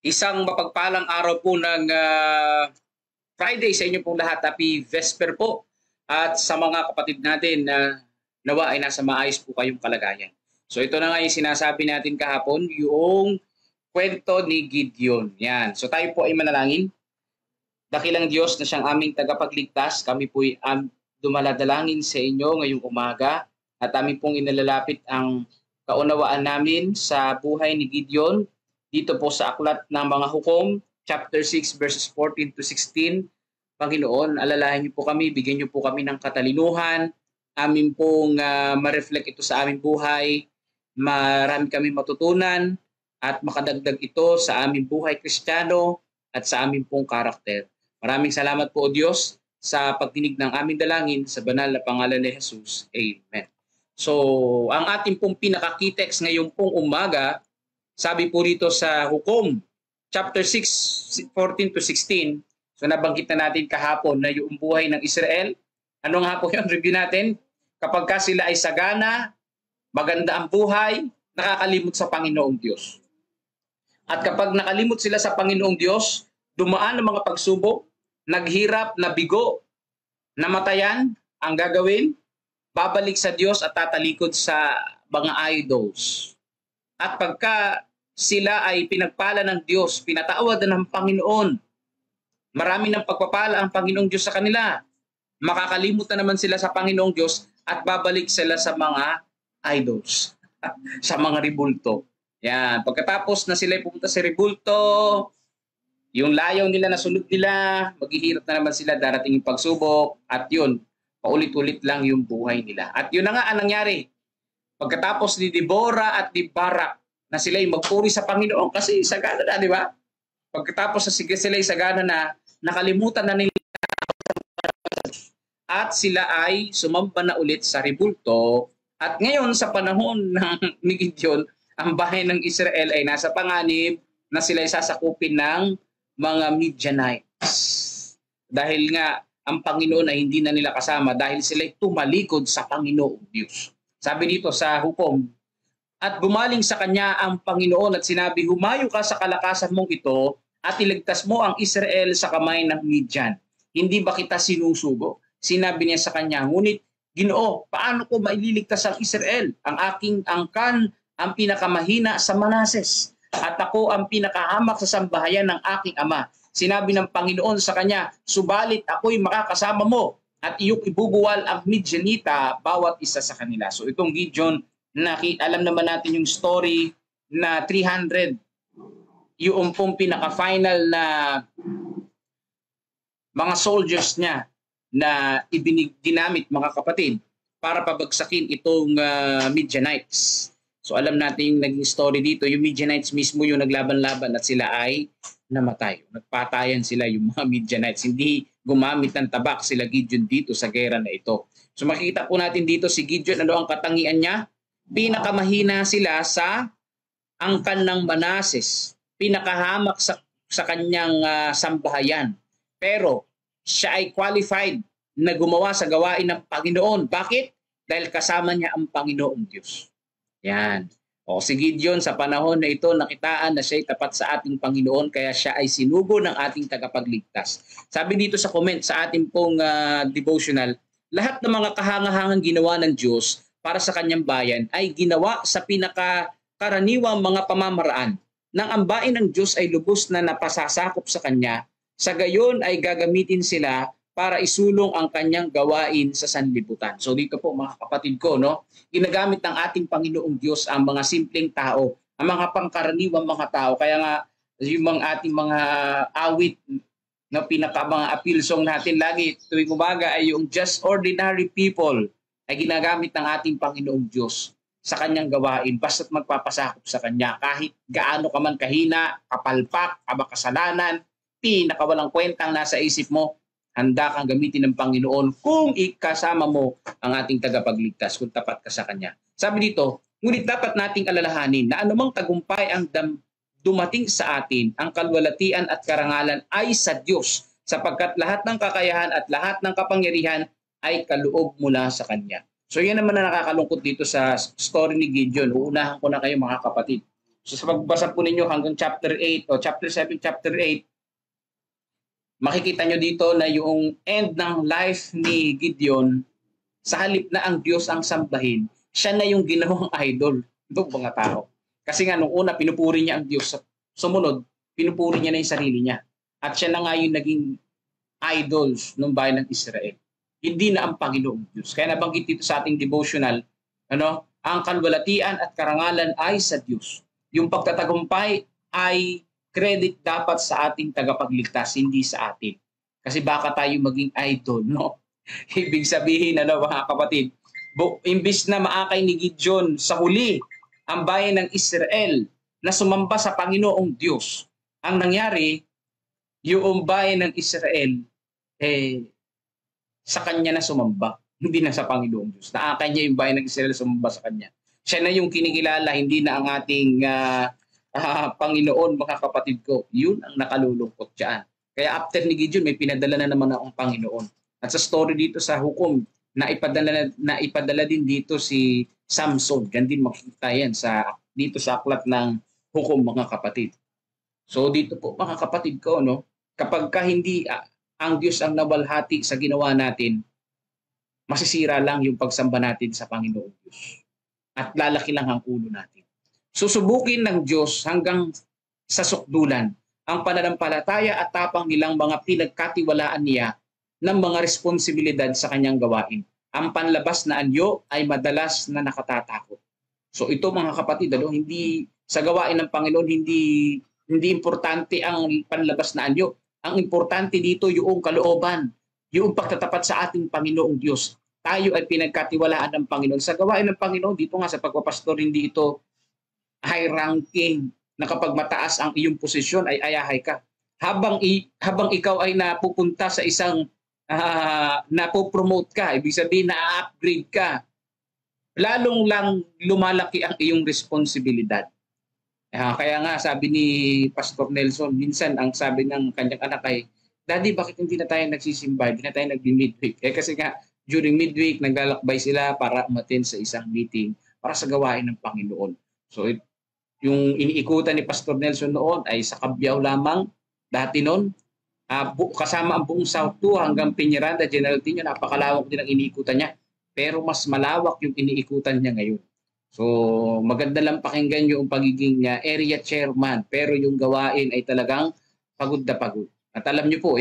Isang mapagpalang araw po ng Friday sa inyo pong lahat. Happy Vesper po. At sa mga kapatid natin na nawa ay nasa maayos po kayong kalagayan. So ito na nga yung sinasabi natin kahapon, yung kwento ni Gideon. Yan. So tayo po ay manalangin. Dakilang Diyos na siyang aming tagapagligtas, kami po ay dumaladalangin sa inyo ngayong umaga at amin pong inalalapit ang kaunawaan namin sa buhay ni Gideon dito po sa Aklat ng Mga Hukom, chapter 6, verses 14 to 16. Panginoon, alalahan niyo po kami, bigyan niyo po kami ng katalinuhan, amin pong ma-reflect ito sa aming buhay, marami kami matutunan at makadagdag ito sa aming buhay Kristiyano at sa aming pong karakter. Maraming salamat po o Diyos sa pagdinig ng aming dalangin sa banal na pangalan ni Jesus. Amen. So, ang ating pong pinaka-key-text ngayong pong umaga, sabi po rito sa Hukom, chapter 6, 14 to 16. So nabanggit na natin kahapon na yung buhay ng Israel. Ano nga po yung review natin? Kapag ka sila ay sagana, maganda ang buhay, nakakalimot sa Panginoong Diyos. At kapag nakalimot sila sa Panginoong Diyos, dumaan ang mga pagsubok, naghirap, nabigo, namatayan, ang gagawin, babalik sa Diyos at tatalikod sa mga idols. At pagka sila ay pinagpala ng Diyos, pinatawad ng Panginoon, marami ng pagpapala ang Panginoong Diyos sa kanila. Makakalimot na naman sila sa Panginoong Diyos at babalik sila sa mga idols, sa mga ribulto. Yan. Pagkatapos na sila pumunta sa ribulto, yung layaw nila na sunod nila, maghihirap na naman sila, darating yung pagsubok, at yun, paulit-ulit lang yung buhay nila. At yun na nga ang nangyari. Pagkatapos ni Deborah at ni Barak na sila'y magpuri sa Panginoon kasi sagana na, di ba? Pagkatapos na sila'y sagana na, nakalimutan na nila at sila ay sumamba na ulit sa ribulto. At ngayon sa panahon ng ni Gideon, ang bahay ng Israel ay nasa panganib na sila'y sasakupin ng mga Midianites. Dahil nga ang Panginoon ay hindi na nila kasama dahil sila'y tumalikod sa Panginoong Diyos. Sabi dito sa Hukom, at bumaling sa kanya ang Panginoon at sinabi, humayo ka sa kalakasan mong ito at iligtas mo ang Israel sa kamay ng Midian. Hindi ba kita sinusugo? Sinabi niya sa kanya, ngunit Ginoo, paano ko maililigtas ang Israel? Ang aking angkan ang pinakamahina sa Manases at ako ang pinakahamak sa sambahayan ng aking ama. Sinabi ng Panginoon sa kanya, subalit ako'y makakasama mo at iyong ibubuwal ang Midianita bawat isa sa kanila. So itong Gideon, alam naman natin yung story na 300, yung pong pinaka-final na mga soldiers niya na ginamit mga kapatid para pabagsakin itong Midianites. So alam natin yung naging story dito, yung Midianites mismo yung naglaban-laban at sila ay namatay. Nagpatayan sila yung mga Midianites. Hindi gumamit ng tabak sila Gideon dito sa gera na ito. So makikita po natin dito si Gideon, ano ang katangian niya? Pinakamahina sila sa angkan ng Manases. Pinakahamak sa kanyang sambahayan. Pero siya ay qualified na gumawa sa gawain ng Panginoon. Bakit? Dahil kasama niya ang Panginoong Diyos. Yan. O si Gideon sa panahon na ito nakitaan na siya ay tapat sa ating Panginoon kaya siya ay sinugo ng ating tagapagligtas. Sabi dito sa comment sa ating pong devotional, lahat ng mga kahangahangang ginawa ng Diyos para sa kanyang bayan ay ginawa sa pinakakaraniwang mga pamamaraan. Nang ang bayan ng Diyos ay lubos na napasasakop sa kanya, sa gayon ay gagamitin sila para isulong ang kanyang gawain sa sanlibutan. So dito po mga kapatid ko, no, ginagamit ng ating Panginoong Diyos ang mga simpleng tao, ang mga pangkaraniwang mga tao. Kaya nga yung mga ating mga awit na mga appeal song natin lagi tuwing umaga ay yung just ordinary people ay ginagamit ng ating Panginoong Diyos sa kanyang gawain basta't magpapasakop sa kanya kahit gaano ka man kahina, kapalpak, kabakasalanan, pinakawalang kwentang nasa isip mo, handa kang gamitin ng Panginoon kung ikasama mo ang ating tagapagligtas, kung tapat ka sa Kanya. Sabi dito, ngunit dapat nating alalahanin na anumang tagumpay ang dumating sa atin, ang kalwalatian at karangalan ay sa Diyos, sapagkat lahat ng kakayahan at lahat ng kapangyarihan ay kaloob mula sa Kanya. So yan naman na nakakalungkot dito sa story ni Gideon. Uunahan ko na kayo mga kapatid. So sa pagbasa po ninyo hanggang chapter 8 o chapter 7, chapter 8, makikita nyo dito na yung end ng life ni Gideon, sa halip na ang Diyos ang sambahin, siya na yung ginawang idol ng mga tao. Kasi nga nung una, pinupuri niya ang Diyos. Sumunod, pinupuri niya na yung sarili niya. At siya na nga yung naging idols ng bayan ng Israel. Hindi na ang Panginoong Diyos. Kaya nabanggit dito sa ating devotional, ang kalwalatian at karangalan ay sa Diyos. Yung pagtatagumpay ay credit dapat sa ating tagapagligtas, hindi sa atin. Kasi baka tayo maging idol, no? Ibig sabihin, mga kapatid, imbis na maakay ni Gideon sa huli ang bayan ng Israel na sumamba sa Panginoong Diyos, ang nangyari, yung bayan ng Israel, sa kanya na sumamba, hindi na sa Panginoong Diyos. Naakay niya yung bayan ng Israel sumamba sa kanya. Siya na yung kinikilala, hindi na ang ating Panginoon, mga kapatid ko. Yun ang nakalulungkot dyan. Kaya after ni Gideon, may pinadala na naman ang Panginoon. At sa story dito sa hukom, naipadala din dito si Samson. Yan din makikita yan dito sa aklat ng hukom, mga kapatid. So dito po, mga kapatid ko, kapag hindi ang Diyos ang nawalhati sa ginawa natin, masisira lang yung pagsamba natin sa Panginoong Diyos. At lalaki lang ang ulo natin. Susubukin ng Diyos hanggang sa sukdulan ang pananampalataya at tapang nilang mga pinagkatiwalaan niya ng mga responsibilidad sa kanyang gawain. Ang panlabas na anyo ay madalas na nakatatakot. So ito, mga kapatid, hindi sa gawain ng Panginoon, hindi importante ang panlabas na anyo. Ang importante dito yung kalooban, yung pagtatapat sa ating Panginoong Diyos. Tayo ay pinagkatiwalaan ng Panginoon. Sa gawain ng Panginoon, dito nga sa pagpapastor, hindi ito high ranking na kapag mataas ang iyong posisyon ay ayahay ka. Habang ikaw ay napupunta sa isang napopromote ka, ibig sabihin na-upgrade ka, lalong lang lumalaki ang iyong responsibilidad. Kaya nga sabi ni Pastor Nelson, minsan ang sabi ng kanyang anak ay, Daddy, bakit hindi na tayo nagsisimba? Hindi na tayo nag-midweek. Kasi nga, during midweek, naglalakbay sila para umattend sa isang meeting para sa gawain ng Panginoon. So, yung iniikutan ni Pastor Nelson noon ay sa Cabiao lamang, dati noon, kasama ang buong South 2 hanggang Peñaranda, General Tino, napakalawak din ang iniikutan niya. Pero mas malawak yung iniikutan niya ngayon. So, maganda lang pakinggan yung pagiging area chairman, pero yung gawain ay talagang pagod na pagod. At alam niyo po,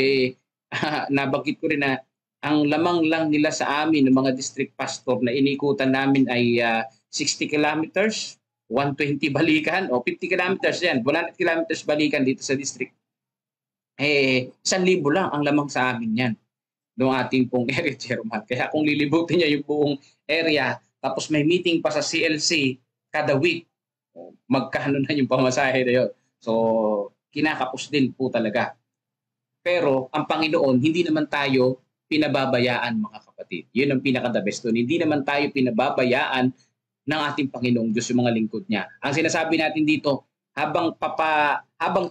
nabanggit ko rin na ang lamang lang nila sa amin ng mga district pastor na iniikutan namin ay 60 kilometers, 120 balikan, o 50 kilometers yan, 100 kilometers balikan dito sa district. 1,000 lang ang lamang sa amin yan ng ating pong area chairman. Kaya kung lilibutin niya yung buong area, tapos may meeting pa sa CLC kada week, magkano na yung pamasahe na yun. So, kinakapos din po talaga. Pero ang Panginoon, hindi naman tayo pinababayaan, mga kapatid. Yun ang pinaka-the best doon. Hindi naman tayo pinababayaan ng ating Panginoong Diyos, yung mga lingkod niya. Ang sinasabi natin dito, habang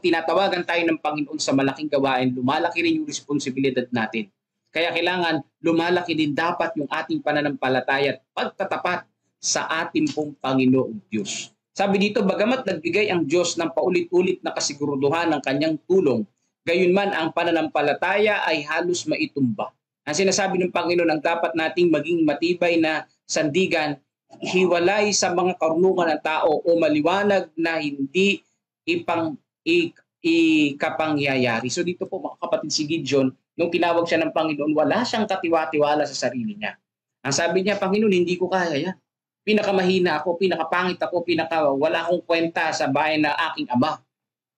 tinatawagan tayo ng Panginoon sa malaking gawain, lumalaki rin yung responsibilidad natin. Kaya kailangan lumalaki din dapat yung ating pananampalataya at pagtatapat sa ating pong Panginoong Diyos. Sabi dito, bagamat nagbigay ang Diyos ng paulit-ulit na kasiguruduhan ng kanyang tulong, gayunman ang pananampalataya ay halos maitumba. Ang sinasabi ng Panginoon, ang dapat nating maging matibay na sandigan, hiwalay sa mga karunungan ng tao o maliwanag na hindi ikapangyayari. So dito po, mga kapatid, si Gideon, nung tinawag siya ng Panginoon, wala siyang katiwa-tiwala sa sarili niya. Ang sabi niya, Panginoon, hindi ko kaya yan. Pinakamahina ako, pinakapangit ako, wala akong kwenta sa bayan na aking ama.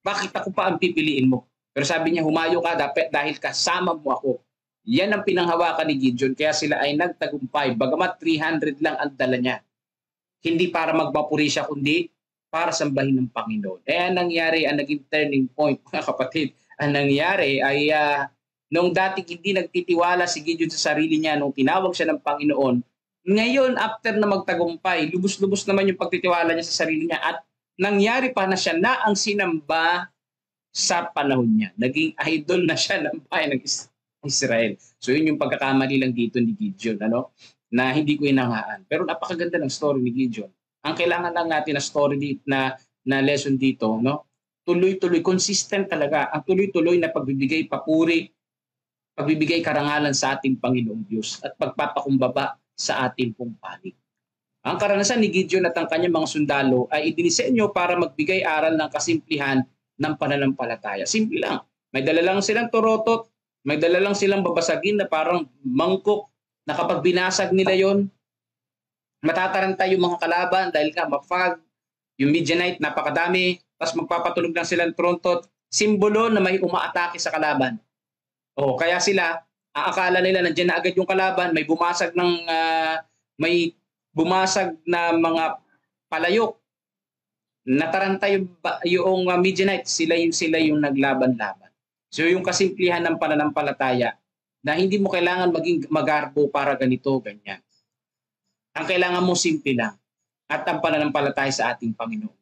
Bakit ako pa ang pipiliin mo? Pero sabi niya, humayo ka dahil kasama mo ako. Yan ang pinanghawakan ni Gideon, kaya sila ay nagtagumpay. Bagamat 300 lang ang dala niya. Hindi para magmapuri siya, kundi para sambahin ng Panginoon. Ang nangyari, ang naging turning point, mga kapatid, ang nangyari ay nung dati hindi nagtitiwala si Gideon sa sarili niya, nung tinawag siya ng Panginoon, ngayon, after na magtagumpay, lubos-lubos naman yung pagtitiwala niya sa sarili niya at nangyari pa na siya na ang sinamba sa panahon niya. Naging idol na siya ng bayan ng Israel. So yun yung pagkakamali lang dito ni Gideon, na hindi ko inangaan. Pero napakaganda ng story ni Gideon. Ang kailangan lang natin na story dito na na lesson dito, no? Tuloy-tuloy, consistent talaga. Ang tuloy-tuloy na pagbibigay papuri, pagbibigay karangalan sa ating Panginoong Diyos at pagpapakumbaba sa ating pong panig. Ang karanasan ni Gideon at ang kanyang mga sundalo ay idinisenyo para magbigay aral ng kasimplihan ng pananampalataya. Simple lang. May dala lang silang torotot, may dala lang silang babasagin na parang mangkok na kapag binasag nila yon, matataranta yung mga kalaban dahil nga mafag, yung Midianite napakadami, tapos magpapatunog lang sila ng trontot, simbolo na may umaatake sa kalaban. O kaya sila, aakala nila nandiyan na agad yung kalaban, may bumasag na mga palayok. Nataranta yung Midianite, sila yung naglaban-laban. So yung kasimplihan ng pananampalataya na hindi mo kailangan maging magarbo para ganito, ganyan. Ang kailangan mo simple lang at ang pananampalataya sa ating Panginoon.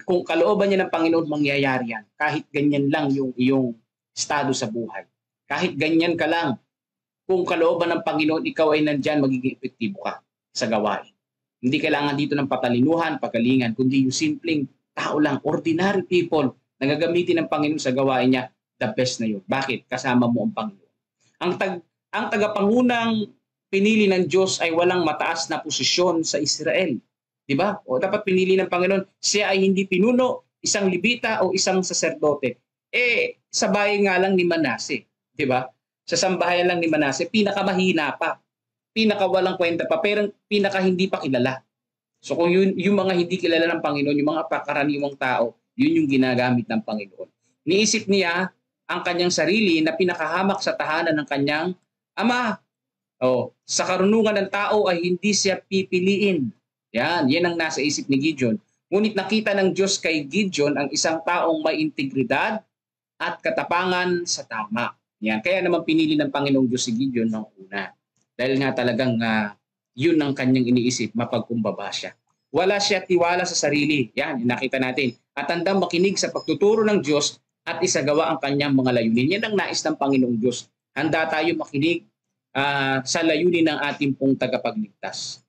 Kung kalooban niya ng Panginoon, mangyayari yan. Kahit ganyan lang yung iyong estado sa buhay. Kahit ganyan ka lang, kung kalooban ng Panginoon, ikaw ay nandyan, magiging epektibo ka sa gawain. Hindi kailangan dito ng patalinuhan, pagalingan, kundi yung simpleng tao lang, ordinary people, na gagamitin ng Panginoon sa gawain niya, the best na yun. Bakit? Kasama mo ang Panginoon. Ang tagapangunang pinili ng Diyos ay walang mataas na posisyon sa Israel. Diba? O dapat pinili ng Panginoon, siya ay hindi pinuno, isang libita o isang saserdote. Sa bayan nga lang ni Manase. Diba? Sa sambahayan lang ni Manase, pinakamahina pa. Pinakawalang kwenta pa, pero pinaka hindi pa kilala. So kung yung mga hindi kilala ng Panginoon, yung mga pakaraniwang tao, yun yung ginagamit ng Panginoon. Niisip niya ang kanyang sarili na pinakahamak sa tahanan ng kanyang ama. Sa karunungan ng tao ay hindi siya pipiliin. Yan ang nasa isip ni Gideon. Ngunit nakita ng Diyos kay Gideon ang isang taong may integridad at katapangan sa tama. Yan. Kaya naman pinili ng Panginoong Diyos si Gideon noong una. Dahil nga talagang yun ang kanyang iniisip, mapagkumbaba siya. Wala siya tiwala sa sarili. Yan, nakita natin. At handang makinig sa pagtuturo ng Diyos at isagawa ang kanyang mga layunin. Yan ang nais ng Panginoong Diyos. Handa tayo makinig sa layunin ng ating pong tagapagligtas.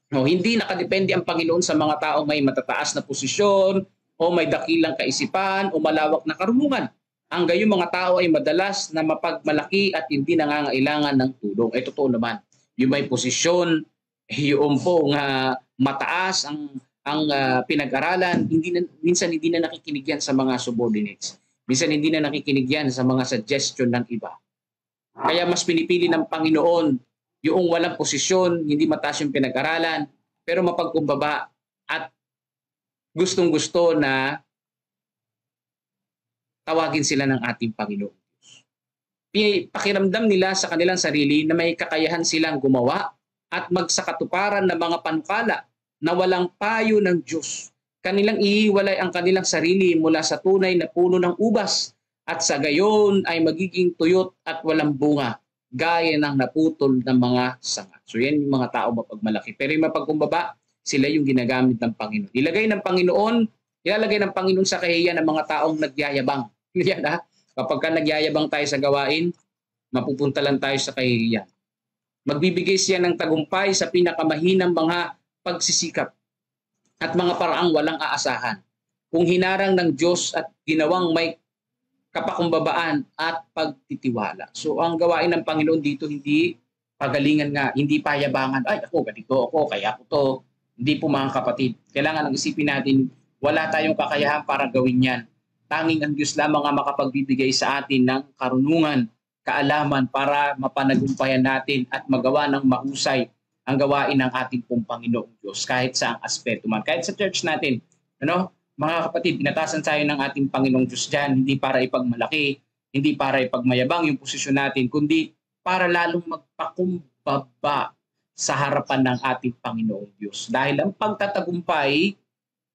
Hindi nakadepende ang Panginoon sa mga tao may matataas na posisyon o may dakilang kaisipan o malawak na karunungan. Ang gayong mga tao ay madalas na mapagmalaki at hindi nangangailangan ng tulong. Totoo naman. Yung may posisyon, yung pong mataas ang pinag-aralan, minsan hindi na nakikinig yan sa mga subordinates. Minsan hindi na nakikinig yan sa mga suggestion ng iba. Kaya mas pinipili ng Panginoon yung walang posisyon, hindi mataas yung pinag-aralan, pero mapagkumbaba at gustong-gusto na tawagin sila ng ating Panginoon. Pakiramdam nila sa kanilang sarili na may kakayahan silang gumawa at magsakatuparan ng mga panukala na walang payo ng Diyos. Kanilang ihiwalay ang kanilang sarili mula sa tunay na puno ng ubas at sa gayon ay magiging tuyot at walang bunga, gaya ng naputol ng mga sanga. So yan yung mga tao mapagmalaki. Pero yung mapagkumbaba, sila yung ginagamit ng Panginoon. Ilalagay ng Panginoon sa kahihiyan ng mga taong nagyayabang. Yan kapag ka nagyayabang tayo sa gawain, mapupunta lang tayo sa kahihiyan. Magbibigay siya ng tagumpay sa pinakamahinang mga pagsisikap at mga paraang walang aasahan. Kung hinarang ng Diyos at ginawang may kapakumbabaan at pagtitiwala. So ang gawain ng Panginoon dito hindi pagalingan nga, hindi payabangan, ay ako ganito ako, kaya ako to. Hindi po mga kapatid. Kailangan ang isipin natin, wala tayong kakayahan para gawin yan. Tanging ang Diyos lamang ang makapagbibigay sa atin ng karunungan, kaalaman para mapanagumpayan natin at magawa ng mahusay ang gawain ng ating pong Panginoong Diyos kahit sa ang aspeto man. Kahit sa church natin, mga kapatid, pinatasan tayo ng ating Panginoong Diyos dyan, hindi para ipagmalaki, hindi para ipagmayabang yung posisyon natin, kundi para lalong magpakumbaba sa harapan ng ating Panginoong Diyos. Dahil ang pagtatagumpay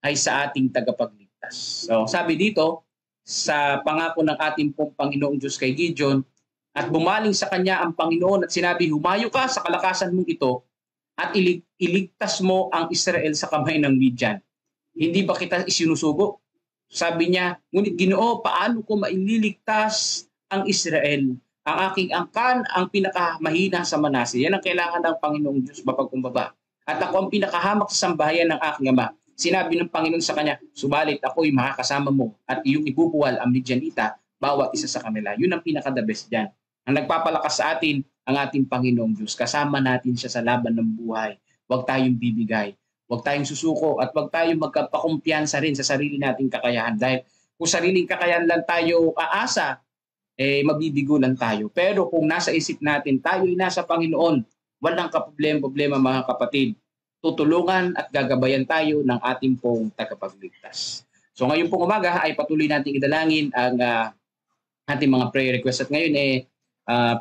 ay sa ating tagapagligtas. So, sabi dito, sa pangako ng ating pong Panginoong Diyos kay Gideon, at bumaling sa kanya ang Panginoon at sinabi, humayo ka sa kalakasan mong ito at iligtas mo ang Israel sa kamay ng Midian. Hindi ba kita isinusugo? Sabi niya, ngunit Ginoo, paano ko maililigtas ang Israel? Ang aking angkan, ang pinakamahina sa Manase. Yan ang kailangan ng Panginoong Diyos mapagkumbaba. At ako ang pinakahamak sa sambahayan ng aking ama. Sinabi ng Panginoon sa kanya, subalit ako'y makakasama mo at iyong ibubuwal ang Midianita, bawat isa sa kanila. Yun ang pinaka-the best dyan. Ang nagpapalakas sa atin, ang ating Panginoong Diyos. Kasama natin siya sa laban ng buhay. Huwag tayong bibigay. Huwag tayong susuko at huwag tayong magpakumpiyansa rin sa sarili nating kakayahan. Dahil kung sariling kakayahan lang tayo aasa, mabibigo lang tayo. Pero kung nasa isip natin, tayo ay nasa Panginoon, walang kaproblema mga kapatid. Tutulungan at gagabayan tayo ng ating pong tagapagligtas. So ngayon pong umaga ay patuloy nating idalangin ang ating mga prayer request. At ngayon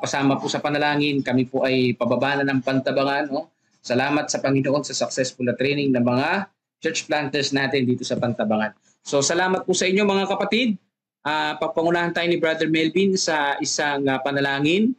pasama po sa panalangin, kami po ay pababa na ng Pantabangan. No? Salamat sa Panginoon sa successful na training ng mga church planters natin dito sa Pantabangan. So salamat po sa inyo mga kapatid. Papangunahan tayo ni Brother Melvin sa isang panalangin.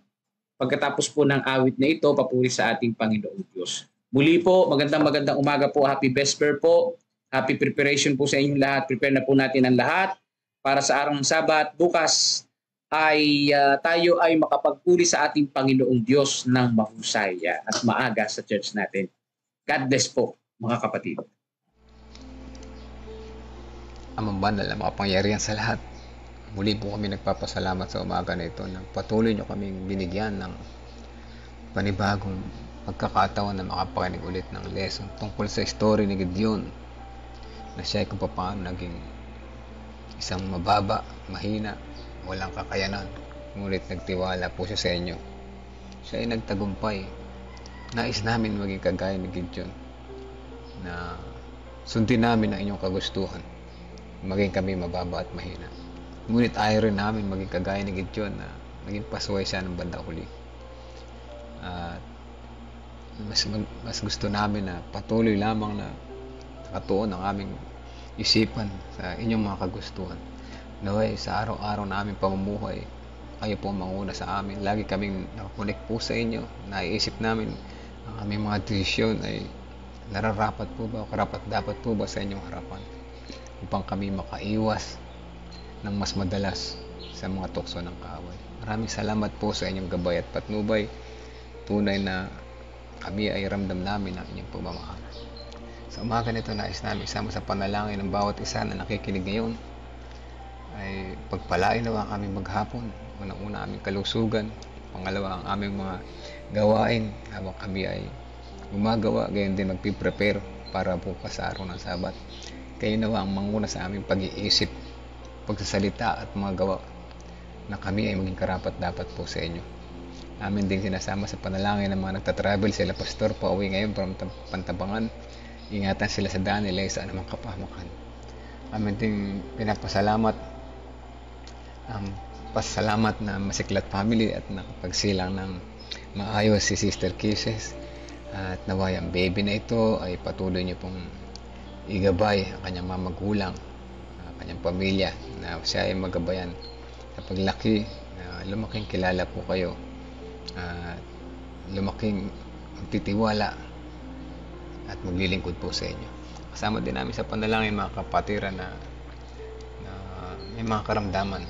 Pagkatapos po ng awit na ito, papuri sa ating Panginoong Diyos. Muli po, magandang umaga po. Happy Vesper po. Happy preparation po sa inyong lahat. Prepare na po natin ang lahat para sa araw ng Sabat. Bukas ay tayo ay makapagpuri sa ating Panginoong Diyos ng mahusay at maaga sa church natin. God bless po, mga kapatid. Amang banal na makapangyarihan sa lahat. Muli po kami nagpapasalamat sa umaga na ito na patuloy nyo kaming binigyan ng panibagong pagkakataon na makapakinig ulit ng lesson tungkol sa story ni Gideon na siya ay kung paano naging isang mababa, mahina, walang kakayanan, ngunit nagtiwala po siya sa inyo. Siya ay nagtagumpay. Nais namin maging kagaya ni Gideon na sundin namin ang inyong kagustuhan, maging kami mababa at mahina. Ngunit ayaw rin namin maging kagaya ni Gideon na maging pasaway siya ng bandang huli. Mas gusto namin na patuloy lamang na nakatuon ang aming isipan sa inyong mga kagustuhan. Naway sa araw-araw na aming pamumuhay, kayo po manguna sa amin. Lagi kaming nakakunik po sa inyo. Naiisip namin ang aming mga desisyon ay nararapat po ba o karapat-dapat po ba sa inyong harapan upang kami makaiwas ng mas madalas sa mga tukso ng kaaway. Maraming salamat po sa inyong gabay at patnubay. Tunay na kami ay ramdam namin ang inyong pagmamahal. Sa umaga nito, nais namin isama sa panalangin ng bawat isa na nakikinig ngayon ay pagpalain nawa kami maghapon. Unang-una aming kalusugan, pangalawa ang aming mga gawain habang kami ay gumagawa, gayon din magpiprepare para bukas sa araw ng Sabat. Kayo nawa ang manguna sa aming pag-iisip, pagsasalita at mga gawa na kami ay maging karapat-dapat po sa inyo. Amin din sinasama sa panalangin ng mga nagtatravel sila pastor pauwi ngayon from Pantabangan. Ingatan sila sa daan nila sa anumang kapahamakan. Amin din pinapasalamat ang pasalamat na Masiklat family at nakapagsilang ng maayos si Sister Kisses. At naway ang baby na ito ay patuloy niyo pong igabay ang kanyang mga magulang, kanyang pamilya, na siya ay magabayan sa paglaki, na lumaking kilala po kayo, lumaking magtitiwala at maglilingkod po sa inyo. Kasama din namin sa panalangin mga kapatiran na may mga karamdaman,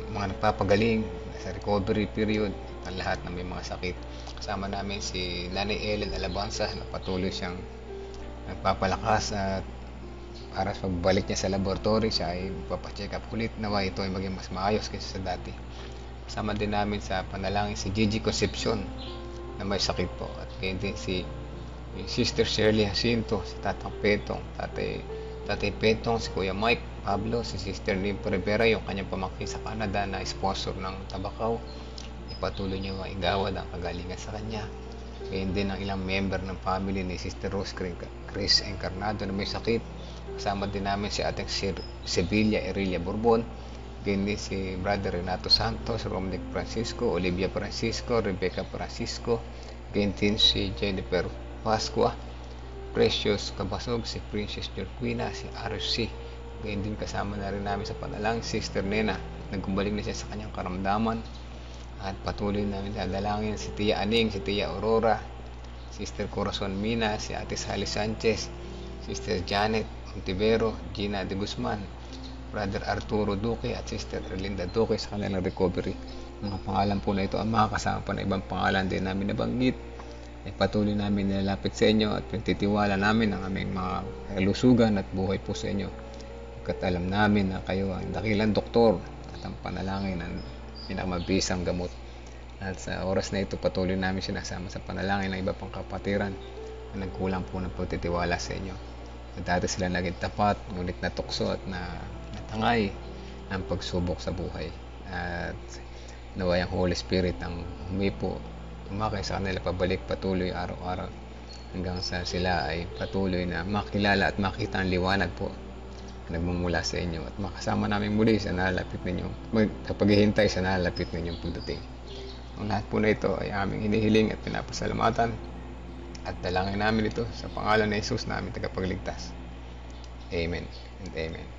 mga nagpapagaling sa recovery period, ang lahat ng may mga sakit. Kasama namin si Nanay Ellen Alabanza na patuloy siyang nagpapalakas at para sa pagbalik niya sa laboratory, siya ay papacheck up ulit. Nawa ito ay maging mas maayos kaysa sa dati. Kasama din namin sa panalangin si Gigi Concepcion na may sakit po. At kayo din si Sister Shirley Jacinto, si Tatang Petong, Tatay Petong, si Kuya Mike Pablo, si Sister Nimpo Rivera, yung kanyang pamangkin sa Canada na sponsor ng Tabacao. Ipatuloy niyo maigawad ang kagalingan sa kanya. Ngayon din ang ilang member ng family ni Sister Rose Chris Encarnado na may sakit. Kasama din namin si Ating Sevilla Erelia Bourbon. Ngayon din si Brother Renato Santos, Romnick Francisco, Olivia Francisco, Rebecca Francisco. Ngayon din si Jennifer Pascua, Precious Cabasog, si Princess Jorquina, si RC. Ngayon din kasama na rin namin sa panalangin Sister Nena. Nagkumbalik na siya sa kanyang karamdaman. At patuloy namin dadalangin si Tia Aning, si Tia Aurora, Sister Corazon Mina, si Ate Sally Sanchez, Sister Janet Ontivero, Gina de Guzman, Brother Arturo Duque at Sister Erlinda Duque sa kanilang recovery. Mga pangalan po na ito ang makakasama pa na ibang pangalan din namin nabanggit ay patuloy namin nilalapit sa inyo at pinagtitiwala namin ang aming mga kalusugan at buhay po sa inyo. Pagkat alam namin na kayo ang dakilang doktor at ang panalangin ang pinakamabisang gamot. At sa oras na ito, patuloy namin sinasama sa panalangin ng iba pang kapatiran na nagkulang po ng pagtitiwala sa inyo. At dati sila naging tapat, ngunit natukso at natangay ng pagsubok sa buhay. At naway ang Holy Spirit ang humipo, umakay sa kanila pabalik patuloy araw-araw hanggang sa sila ay patuloy na makilala at makita ang liwanag po na nagmumula sa inyo at makasama namin muli sa nalalapit ninyo sa paghihintay sa nalalapit ninyong pagdating. Ang lahat po na ito ay aming hinihiling at pinapasalamatan at dalangin namin ito sa pangalan ni Jesus na aming tagapagligtas. Amen and Amen.